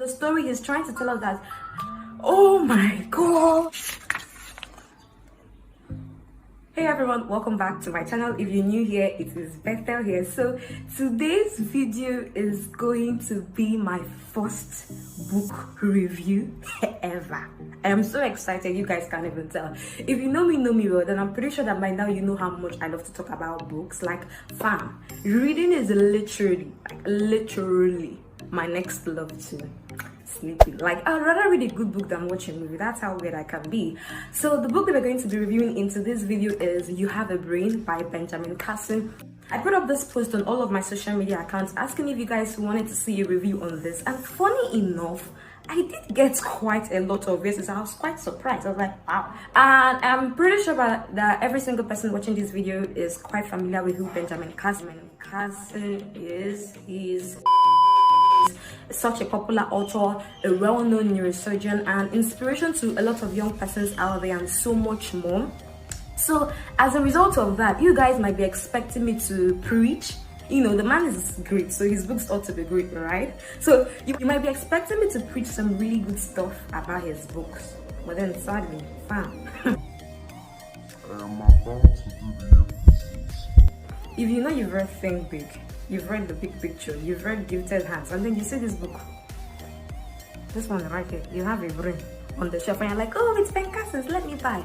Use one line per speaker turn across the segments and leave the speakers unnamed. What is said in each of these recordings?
The story is trying to tell us that, oh my god. Hey everyone, welcome back to my channel. If you're new here, it is Bethel here. So today's video is going to be my first book review ever. I am so excited, you guys can't even tell. If you know me well, then I'm pretty sure that by now you know how much I love to talk about books. Like, fam, reading is literally my next love too. Sleeping. Like, I'd rather read a good book than watch a movie. That's how weird I can be. So the book that we're going to be reviewing into this video is You Have a Brain by Ben Carson. I put up this post on all of my social media accounts asking if you guys wanted to see a review on this, and funny enough, I did get quite a lot of visits. I was quite surprised. I was like, wow. And I'm pretty sure that every single person watching this video is quite familiar with who Ben Carson is. He's such a popular author, a well-known neurosurgeon, and inspiration to a lot of young persons out there, and so much more. So as a result of that, you guys might be expecting me to preach. You know, the man is great, so his books ought to be great, right? So you might be expecting me to preach some really good stuff about his books, but then sadly, fam. If you know you've read Think Big, you've read The Big Picture, you've read Gifted Hands, and then you see this book, this one right here, you have a brain on the shelf, and you're like, oh, it's Ben Carson's, let me buy.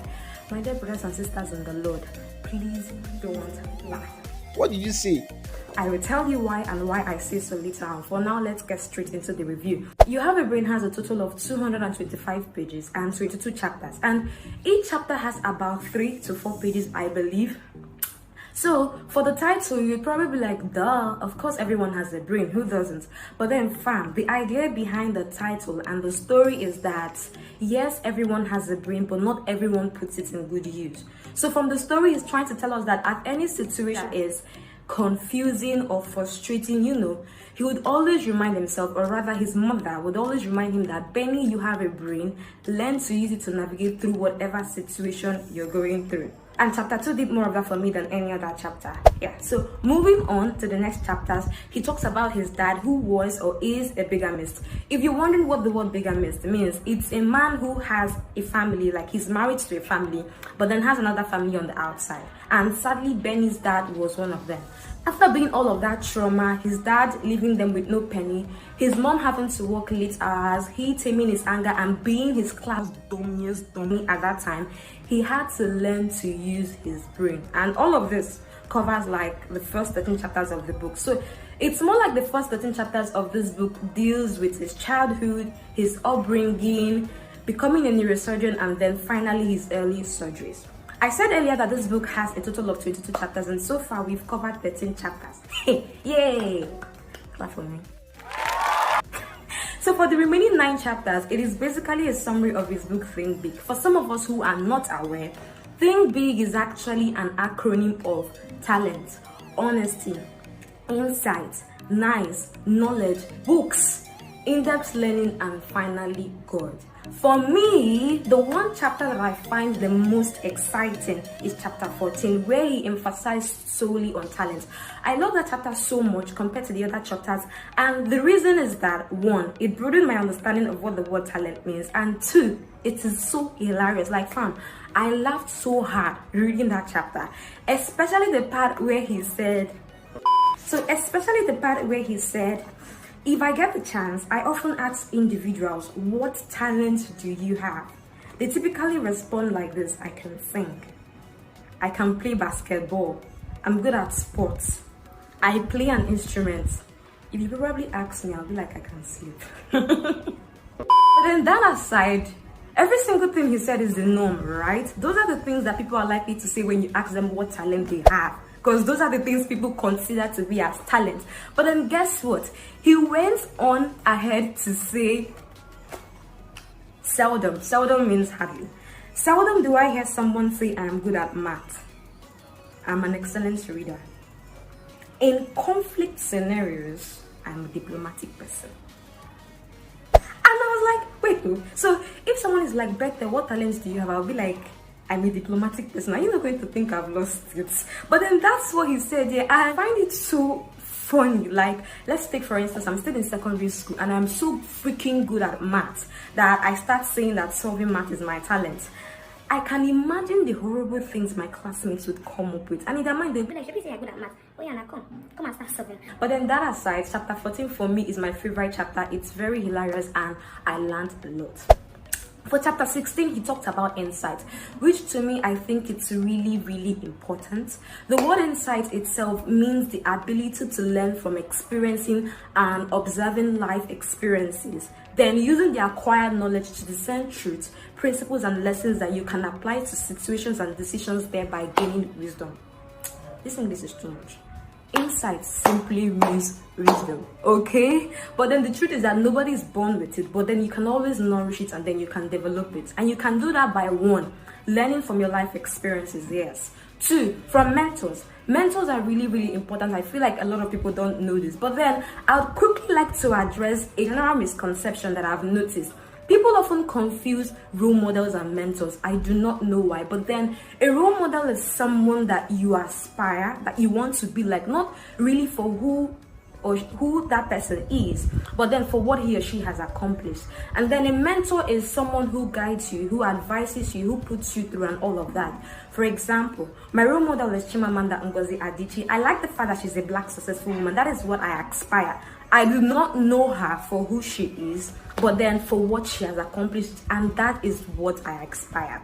My dear brothers and sisters in the Lord, please don't lie.
What did you say?
I will tell you why and why I say so later on. For now, let's get straight into the review. You Have a Brain has a total of 225 pages and 22 chapters, and each chapter has about 3 to 4 pages, I believe. So for the title, you'd probably be like, duh, of course everyone has a brain, who doesn't? But then fam, the idea behind the title and the story is that yes, everyone has a brain, but not everyone puts it in good use. So from the story, he's trying to tell us that at any situation is confusing or frustrating, you know, he would always remind himself, or rather his mother would always remind him that, Benny, you have a brain, learn to use it to navigate through whatever situation you're going through. And chapter 2 did more of that for me than any other chapter. Yeah, so moving on to the next chapters, he talks about his dad, who was or is a bigamist. If you're wondering what the word bigamist means, it's a man who has a family, like he's married to a family, but then has another family on the outside. And sadly, Benny's dad was one of them. After being all of that trauma, his dad leaving them with no penny, his mom having to work late hours, he taming his anger and being his class dummiest dummy at that time, he had to learn to use his brain. And all of this covers like the first 13 chapters of the book. So it's more like the first 13 chapters of this book deals with his childhood, his upbringing, becoming a neurosurgeon, and then finally his early surgeries. I said earlier that this book has a total of 22 chapters, and so far we've covered 13 chapters. Yay! Clap for me. So for the remaining 9 chapters, it is basically a summary of his book Think Big. For some of us who are not aware, Think Big is actually an acronym of talent, honesty, insight, nice, knowledge, books, in-depth learning, and finally God. For me, the one chapter that I find the most exciting is chapter 14, where he emphasized solely on talent. I love that chapter so much compared to the other chapters, and the reason is that 1, it broadened my understanding of what the word talent means, and 2, it is so hilarious. Like fam, I laughed so hard reading that chapter, especially the part where he said, if I get the chance, I often ask individuals, what talent do you have? They typically respond like this: I can sing, I can play basketball, I'm good at sports, I play an instrument. If you probably ask me, I'll be like, I can sleep. But then that aside, every single thing he said is the norm, right? Those are the things that people are likely to say when you ask them what talent they have, because those are the things people consider to be as talent. But then guess what? He went on ahead to say, seldom means hardly. Seldom do I hear someone say I am good at math. I'm an excellent reader. In conflict scenarios, I'm a diplomatic person. And I was like, wait, so if someone is like, Bethel, what talents do you have? I'll be like, I'm a diplomatic person. Are you not going to think I've lost it? But then that's what he said. Yeah, I find it so funny. Like, let's take for instance, I'm still in secondary school and I'm so freaking good at math that I start saying that solving math is my talent. I can imagine the horrible things my classmates would come up with, and in their mind they'd be like, "Should say you're good at math? Oh yeah, now come and start solving." But then that aside, chapter 14 for me is my favorite chapter. It's very hilarious and I learned a lot. For chapter 16, he talked about insight, which to me, I think it's really, really important. The word insight itself means the ability to learn from experiencing and observing life experiences, then using the acquired knowledge to discern truth, principles, and lessons that you can apply to situations and decisions, thereby gaining wisdom. This English is too much. Insight simply means wisdom, okay? But then the truth is that nobody is born with it, but then you can always nourish it and then you can develop it. And you can do that by 1, learning from your life experiences, yes. 2, from mentors. Mentors are really, really important. I feel like a lot of people don't know this. But then I would quickly like to address a general misconception that I've noticed. People often confuse role models and mentors. I do not know why, but then a role model is someone that you aspire, that you want to be like, not really for who that person is, but then for what he or she has accomplished. And then a mentor is someone who guides you, who advises you, who puts you through and all of that. For example, my role model is Chimamanda Ngozi Adichie. I like the fact that she's a Black successful woman. That is what I aspire. I do not know her for who she is, but then for what she has accomplished, and that is what I aspire.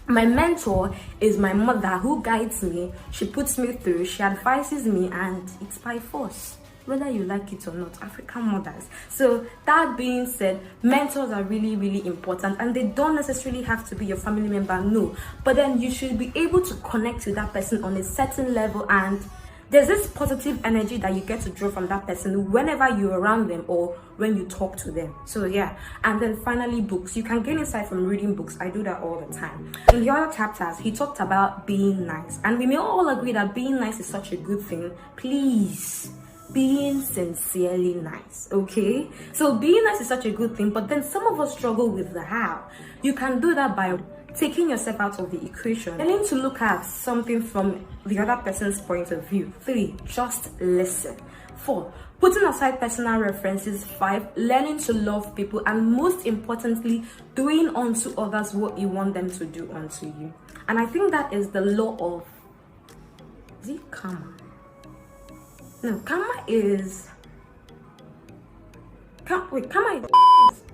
My mentor is my mother, who guides me. She puts me through, she advises me, and it's by force, whether you like it or not. African mothers. So that being said, mentors are really, really important, and they don't necessarily have to be your family member, no, but then you should be able to connect with that person on a certain level, and there's this positive energy that you get to draw from that person whenever you're around them or when you talk to them. So yeah. And then finally, books. You can gain insight from reading books. I do that all the time. In the other chapters, he talked about being nice, and we may all agree that being nice is such a good thing. Please, being sincerely nice, okay? So being nice is such a good thing, but then some of us struggle with the how. You can do that by taking yourself out of the equation, learning to look at something from the other person's point of view. 3, just listen. 4, putting aside personal references. 5, learning to love people, and most importantly, doing unto others what you want them to do unto you. And I think that is the law of, is it karma? No, karma is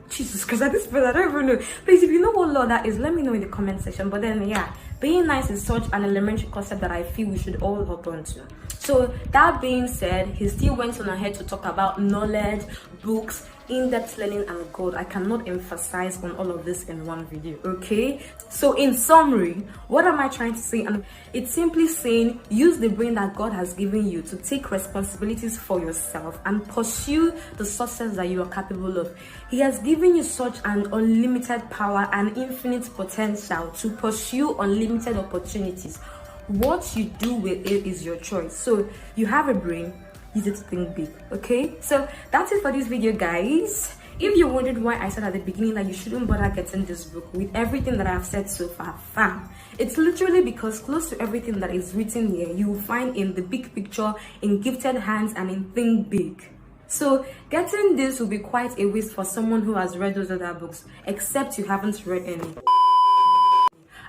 Jesus, because at this point I don't even know. Please, if you know what law that is, let me know in the comment section. But then yeah, being nice is such an elementary concept that I feel we should all hop onto. So that being said, he still went on ahead to talk about knowledge, books, in-depth learning, and God. I cannot emphasize on all of this in one video, okay? So in summary, what am I trying to say? And it's simply saying, use the brain that God has given you to take responsibilities for yourself and pursue the success that you are capable of. He has given you such an unlimited power and infinite potential to pursue unlimited opportunities. What you do with it is your choice. So you have a brain, use it to think big, okay? So that's it for this video, guys. If you wondered why I said at the beginning that you shouldn't bother getting this book with everything that I've said so far, fam, it's literally because close to everything that is written here, you will find in the big picture, in gifted hands, and in think big. So getting this will be quite a waste for someone who has read those other books, except you haven't read any.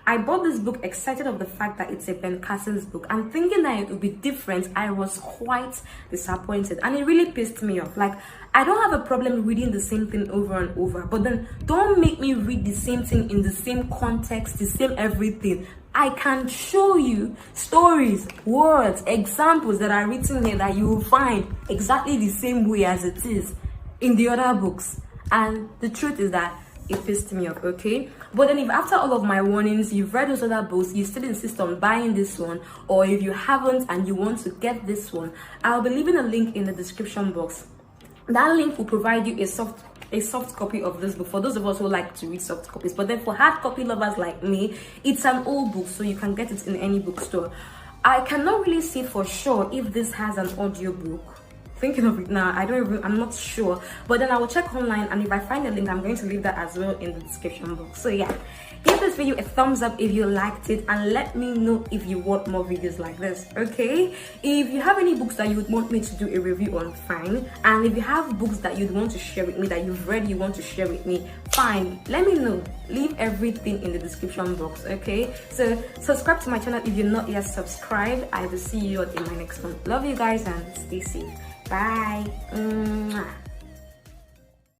I bought this book excited of the fact that it's a Ben Carson's book, and thinking that it would be different, I was quite disappointed, and it really pissed me off. Like, I don't have a problem reading the same thing over and over, but then don't make me read the same thing in the same context, the same everything. I can show you stories, words, examples that are written here that you will find exactly the same way as it is in the other books. And the truth is that it pissed me off, okay? But then if after all of my warnings, you've read those other books, you still insist on buying this one, or if you haven't and you want to get this one, I'll be leaving a link in the description box. That link will provide you a soft copy of this book for those of us who like to read soft copies. But then for hard copy lovers like me, it's an old book, so you can get it in any bookstore. I cannot really say for sure if this has an audio book. thinking of it now. I'm not sure, but then I will check online, and if I find a link, I'm going to leave that as well in the description box. So yeah, give this video a thumbs up if you liked it, and let me know if you want more videos like this. Okay, if you have any books that you would want me to do a review on, fine. And if you have books that you'd want to share with me, that you've read, you want to share with me, fine, let me know. Leave everything in the description box. Okay, so subscribe to my channel if you're not yet subscribed. I will see you in my next one. Love you guys and stay safe. Bye. Mwah.